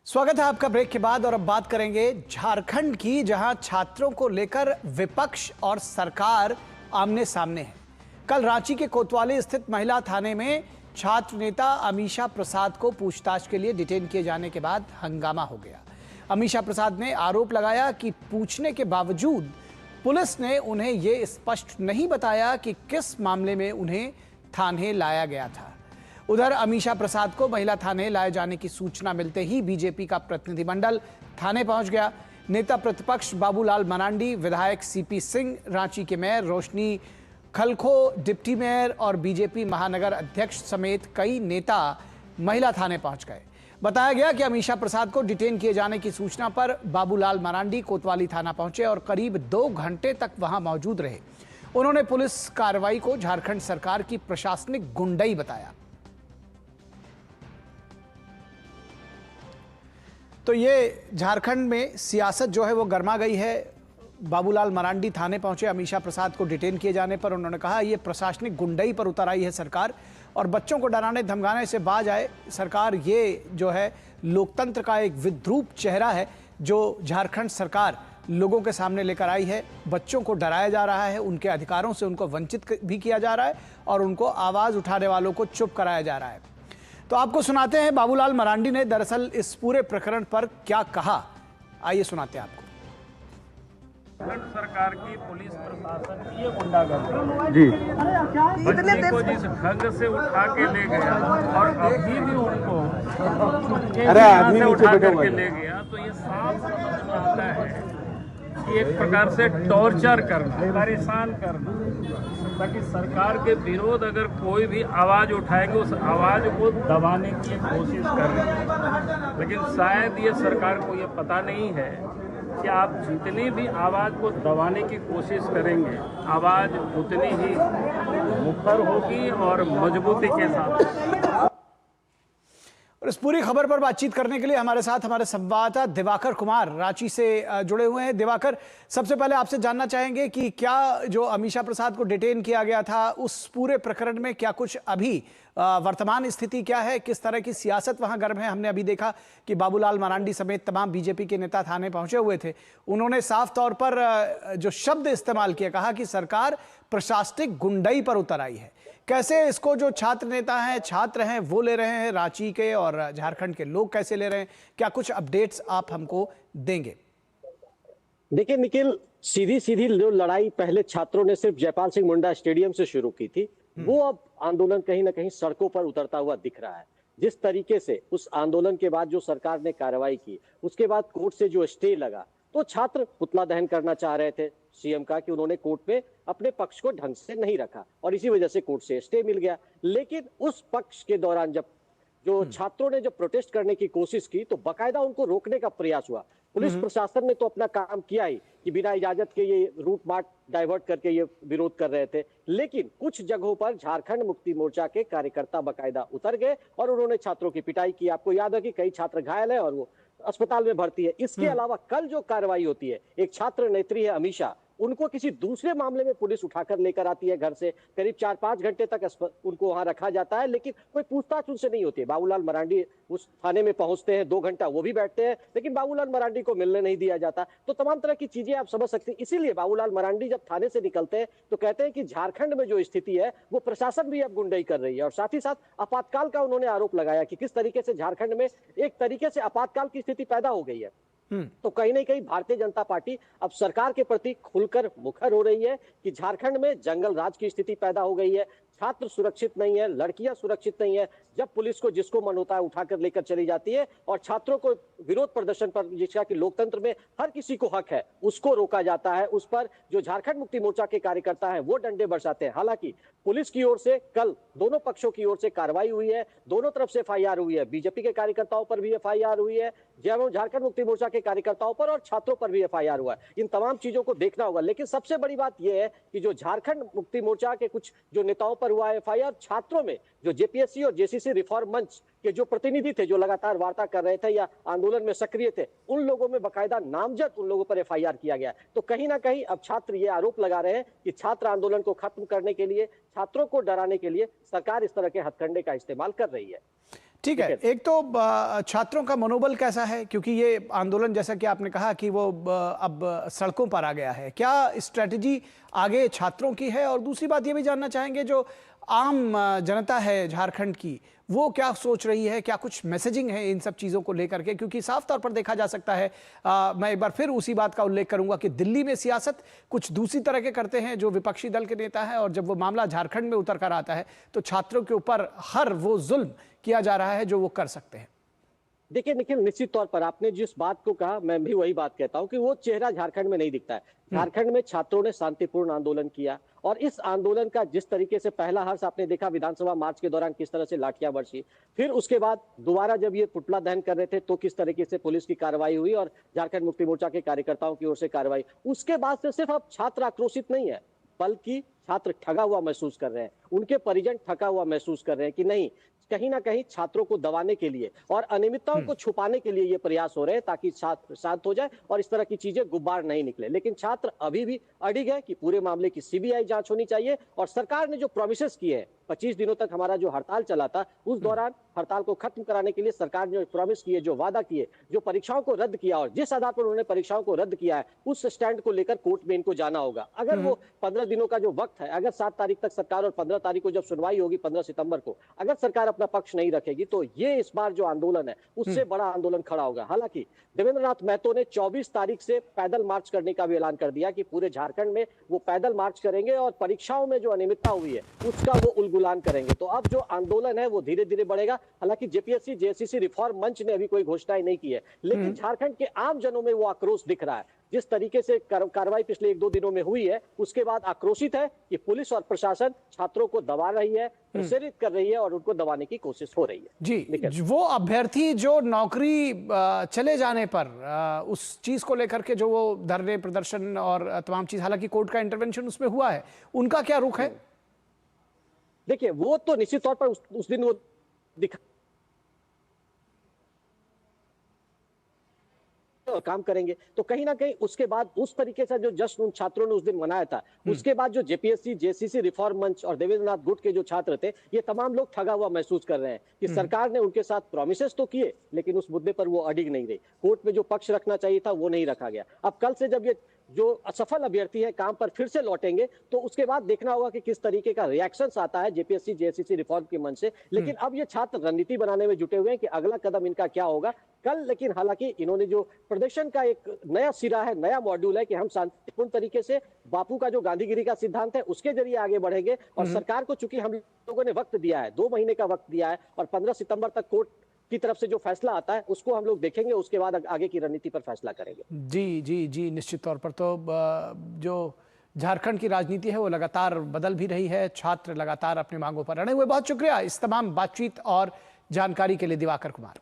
स्वागत है आपका ब्रेक के बाद। और अब बात करेंगे झारखंड की, जहां छात्रों को लेकर विपक्ष और सरकार आमने सामने है। कल रांची के कोतवाली स्थित महिला थाने में छात्र नेता अमीषा प्रसाद को पूछताछ के लिए डिटेन किए जाने के बाद हंगामा हो गया। अमीषा प्रसाद ने आरोप लगाया कि पूछने के बावजूद पुलिस ने उन्हें यह स्पष्ट नहीं बताया कि किस मामले में उन्हें थाने लाया गया था। उधर अमीषा प्रसाद को महिला थाने लाए जाने की सूचना मिलते ही बीजेपी का प्रतिनिधिमंडल थाने पहुंच गया। नेता प्रतिपक्ष बाबूलाल मरांडी, विधायक सीपी सिंह, रांची के मेयर रोशनी खलखो, डिप्टी मेयर और बीजेपी महानगर अध्यक्ष समेत कई नेता महिला थाने पहुंच गए। बताया गया कि अमीषा प्रसाद को डिटेन किए जाने की सूचना पर बाबूलाल मरांडी कोतवाली थाना पहुंचे और करीब 2 घंटे तक वहां मौजूद रहे। उन्होंने पुलिस कार्रवाई को झारखंड सरकार की प्रशासनिक गुंडई बताया। तो ये झारखंड में सियासत जो है वो गर्मा गई है। बाबूलाल मरांडी थाने पहुंचे अमीषा प्रसाद को डिटेन किए जाने पर। उन्होंने कहा ये प्रशासनिक गुंडई पर उतर आई है सरकार और बच्चों को डराने धमकाने से बाज आए सरकार। ये जो है लोकतंत्र का एक विद्रूप चेहरा है जो झारखंड सरकार लोगों के सामने लेकर आई है। बच्चों को डराया जा रहा है, उनके अधिकारों से उनको वंचित भी किया जा रहा है और उनको आवाज़ उठाने वालों को चुप कराया जा रहा है। तो आपको सुनाते हैं बाबूलाल मरांडी ने दरअसल इस पूरे प्रकरण पर क्या कहा। आइए सुनाते हैं आपको। सरकार की पुलिस प्रशासन की ये गुंडागर्दी जी बच्चे को जिस ढंग से उठा के ले गया और अभी भी उनको आदमी से नीचे उठा बैठा हुआ करके है। ले गया, तो ये साफ समझ में आता है कि एक प्रकार से टॉर्चर करना, परेशान करना, ताकि सरकार के विरोध अगर कोई भी आवाज उठाएंगे उस आवाज को दबाने की कोशिश कर रहे हैं। लेकिन शायद ये सरकार को ये पता नहीं है कि आप जितनी भी आवाज को दबाने की कोशिश करेंगे, आवाज उतनी ही मुखर होगी और मजबूती के साथ। और इस पूरी खबर पर बातचीत करने के लिए हमारे साथ हमारे संवाददाता दिवाकर कुमार रांची से जुड़े हुए हैं। दिवाकर, सबसे पहले आपसे जानना चाहेंगे कि क्या जो अमीषा प्रसाद को डिटेन किया गया था उस पूरे प्रकरण में क्या कुछ अभी वर्तमान स्थिति क्या है, किस तरह की सियासत वहां गर्म है। हमने अभी देखा कि बाबूलाल मरांडी समेत तमाम बीजेपी के नेता थाने पहुंचे हुए थे। उन्होंने साफ तौर पर जो शब्द इस्तेमाल किया, कहा कि सरकार प्रशासनिक गुंडई पर उतर आई है। कैसे इसको जो छात्र नेता हैं, छात्र हैं, वो ले रहे हैं, रांची के और झारखंड के लोग कैसे ले रहे हैं, क्या कुछ अपडेट्स आप हमको देंगे? देखिए निखिल, सीधी सीधी जो लड़ाई पहले छात्रों ने सिर्फ जयपाल सिंह मुंडा स्टेडियम से शुरू की थी, वो अब आंदोलन कहीं ना कहीं सड़कों पर उतरता हुआ दिख रहा है। जिस तरीके से उस आंदोलन के बाद जो सरकार ने कार्रवाई की, उसके बाद कोर्ट से जो स्टे लगा, तो छात्र पुतला दहन करना चाह रहे थे सीएम का कि उन्होंने कोर्ट में अपने पक्ष को ढंग से नहीं रखा और इसी वजह से कोर्ट से स्टे मिल गया। लेकिन उस पक्ष के दौरान जब जो छात्रों ने जब प्रोटेस्ट करने की कोशिश की तो बकायदा उनको रोकने का प्रयास हुआ। पुलिस प्रशासन ने तो अपना काम किया ही कि बिना इजाजत के ये रूट मार्च डाइवर्ट करके ये विरोध कर रहे थे, लेकिन कुछ जगहों पर झारखंड मुक्ति मोर्चा के कार्यकर्ता बकायदा उतर गए और उन्होंने छात्रों की पिटाई की। आपको याद है कि कई छात्र घायल है और वो अस्पताल में भर्ती है। इसके अलावा कल जो कार्रवाई होती है, एक छात्र नेत्री है अमीषा, उनको किसी दूसरे मामले में पुलिस उठाकर लेकर आती है घर से। करीब 4-5 घंटे तक उनको वहां रखा जाता है, लेकिन कोई पूछताछ उनसे नहीं होती है। बाबूलाल मरांडी उस थाने में पहुंचते हैं, 2 घंटा वो भी बैठते हैं, लेकिन बाबूलाल मरांडी को मिलने नहीं दिया जाता। तो तमाम तरह की चीजें आप समझ सकते हैं। इसीलिए बाबूलाल मरांडी जब थाने से निकलते हैं तो कहते हैं कि झारखंड में जो स्थिति है वो प्रशासन भी अब गुंडई कर रही है। और साथ ही साथ आपातकाल का उन्होंने आरोप लगाया कि किस तरीके से झारखंड में एक तरीके से आपातकाल की स्थिति पैदा हो गई है। तो कहीं ना कहीं भारतीय जनता पार्टी अब सरकार के प्रति खुलकर मुखर हो रही है कि झारखंड में जंगल राज की स्थिति पैदा हो गई है, छात्र सुरक्षित नहीं है, लड़कियां सुरक्षित नहीं है। जब पुलिस को जिसको मन होता है उठाकर लेकर चली जाती है और छात्रों को विरोध प्रदर्शन पर, जिसका कि लोकतंत्र में हर किसी को हक है, उसको रोका जाता है। उस पर जो झारखंड मुक्ति मोर्चा के कार्यकर्ता हैं वो डंडे बरसाते हैं। हालांकि पुलिस की ओर से कल दोनों पक्षों की ओर से कार्रवाई हुई है, दोनों तरफ से एफआईआर हुई है। बीजेपी के कार्यकर्ताओं पर भी एफआईआर हुई है, झारखंड मुक्ति मोर्चा के कार्यकर्ताओं पर और छात्रों पर भी एफआईआर हुआ है। इन तमाम चीजों को देखना होगा। लेकिन सबसे बड़ी बात यह है कि जो झारखंड मुक्ति मोर्चा के कुछ जो नेताओं पर हुआ है एफआईआर, छात्रों में जो जेपीएससी और जेसीसी रिफॉर्म मंच के जो प्रतिनिधि थे, जो लगातार वार्ता कर रहे थे या आंदोलन में सक्रिय थे, उन लोगों में बकायदा नामजद उन लोगों पर एफआईआर किया गया। तो कहीं ना कहीं अब छात्र ये आरोप लगा रहे हैं कि छात्र आंदोलन को खत्म करने के लिए, छात्रों को डराने के लिए सरकार इस तरह के हथकंडे का इस्तेमाल कर रही है। ठीक है, एक तो छात्रों का मनोबल कैसा है, क्योंकि ये आंदोलन जैसा कि आपने कहा कि वो अब सड़कों पर आ गया है, क्या स्ट्रेटजी आगे छात्रों की है? और दूसरी बात ये भी जानना चाहेंगे जो आम जनता है झारखंड की, वो क्या सोच रही है, क्या कुछ मैसेजिंग है इन सब चीज़ों को लेकर के? क्योंकि साफ तौर पर देखा जा सकता है, मैं एक बार फिर उसी बात का उल्लेख करूंगा कि दिल्ली में सियासत कुछ दूसरी तरह के करते हैं जो विपक्षी दल के नेता हैं, और जब वो मामला झारखंड में उतर कर आता है तो छात्रों के ऊपर हर वो जुल्म किया जा रहा है जो वो कर सकते हैं। देखिए निखिल, निश्चित तौर पर आपने जिस बात को कहा मैं भी वही बात कहता हूं कि वो चेहरा झारखंड में नहीं दिखता है। झारखंड में छात्रों ने शांतिपूर्ण आंदोलन किया, और इस आंदोलन का जिस तरीके से पहला हर्ष आपने देखा विधानसभा मार्च के दौरान किस तरह से लाठियां बरसी, फिर उसके बाद दोबारा जब ये पुतला दहन कर रहे थे तो किस तरीके से पुलिस की कार्रवाई हुई और झारखंड मुक्ति मोर्चा के कार्यकर्ताओं की ओर से कार्रवाई। उसके बाद से सिर्फ अब छात्र आक्रोशित नहीं है, बल्कि छात्र ठगा हुआ महसूस कर रहे हैं, उनके परिजन ठगा हुआ महसूस कर रहे हैं कि नहीं, कहीं ना कहीं छात्रों को दबाने के लिए और अनियमितताओं को छुपाने के लिए ये प्रयास हो रहे हैं ताकि छात्र शांत हो जाए और इस तरह की चीजें गुब्बार नहीं निकले। लेकिन छात्र अभी भी अड़िग है कि पूरे मामले की सीबीआई जांच होनी चाहिए, और सरकार ने जो प्रोमिसेस किए हैं, 25 दिनों तक हमारा जो हड़ताल चला था, उस दौरान हड़ताल को खत्म कराने के लिए सरकार ने जो प्रॉमिस किए, जो वादा किए, जो परीक्षाओं को रद्द किया, और जिस आधार पर उन्होंने परीक्षाओं को रद्द किया है उस स्टैंड को लेकर कोर्ट में इनको जाना होगा। अगर वो 15 दिनों का जो वक्त है, अगर 7 तारीख तक सरकार और 15 तारीख को जब सुनवाई होगी 15 सितंबर को, अगर सरकार अपना पक्ष नहीं रखेगी तो ये इस बार जो आंदोलन है उससे बड़ा आंदोलन खड़ा होगा। हालांकि देवेंद्र नाथ महतो ने 24 तारीख से पैदल मार्च करने का भी ऐलान कर दिया कि पूरे झारखंड में वो पैदल मार्च करेंगे और परीक्षाओं में जो अनियमितता हुई है उसका वो उलगुलान करेंगे। तो अब जो आंदोलन है वो धीरे धीरे बढ़ेगा। हालांकि जेपीएससी जेएससीसी रिफॉर्म मंच ने अभी कोई घोषणाएं नहीं की है, लेकिन झारखंड के आम जनों में वो आक्रोश दिख रहा है। जिस तरीके से कार्रवाई पिछले 1-2 दिनों में हुई है, उसके बाद आक्रोशित है कि पुलिस और प्रशासन छात्रों को दबा रही है, प्रेरित कर रही है और उनको दबाने की कोशिश हो रही है। जी, वो अभ्यर्थी जो नौकरी चले जाने पर उस चीज को लेकर के जो वो धरने प्रदर्शन और तमाम चीज, हालांकि कोर्ट का इंटरवेंशन उसमें हुआ है, उनका क्या रुख है? देखिए वो तो निश्चित तौर पर उस दिन वो दिखा काम करेंगे, तो कहीं ना कहीं उसके बाद उस तरीके से जो जश्न उन छात्रों ने उस दिन मनाया था, उसके बाद जो जेपीएससी जेसीसी रिफॉर्म मंच और देवेंद्र नाथ गुट के जो छात्र थे, ये तमाम लोग ठगा हुआ महसूस कर रहे हैं कि सरकार ने उनके साथ प्रॉमिसेस तो किए, लेकिन उस मुद्दे पर वो अडिग नहीं रही। कोर्ट में जो पक्ष रखना चाहिए था वो नहीं रखा गया। अब कल से जब ये जो असफल अभ्यर्थी है काम पर फिर से लौटेंगे तो उसके बाद देखना होगा कि किस तरीके का रिएक्शन आता है जेपीएससी जेएससीसी रिफॉर्म के मन से। लेकिन अब ये छात्र रणनीति बनाने में जुटे हुए हैं कि अगला कदम इनका क्या होगा कल। लेकिन हालांकि इन्होंने जो प्रदर्शन का एक नया सिरा है, नया मॉड्यूल है कि हम शांतिपूर्ण तरीके से बापू का जो गांधीगिरी का सिद्धांत है उसके जरिए आगे बढ़ेंगे, और सरकार को चूंकि हम लोगों ने वक्त दिया है, 2 महीने का वक्त दिया है, और 15 सितंबर तक कोर्ट की तरफ से जो फैसला आता है उसको हम लोग देखेंगे, उसके बाद आगे की रणनीति पर फैसला करेंगे। जी जी जी, निश्चित तौर पर तो जो झारखंड की राजनीति है वो लगातार बदल भी रही है, छात्र लगातार अपनी मांगों पर अड़े हुए। बहुत शुक्रिया इस तमाम बातचीत और जानकारी के लिए दिवाकर कुमार।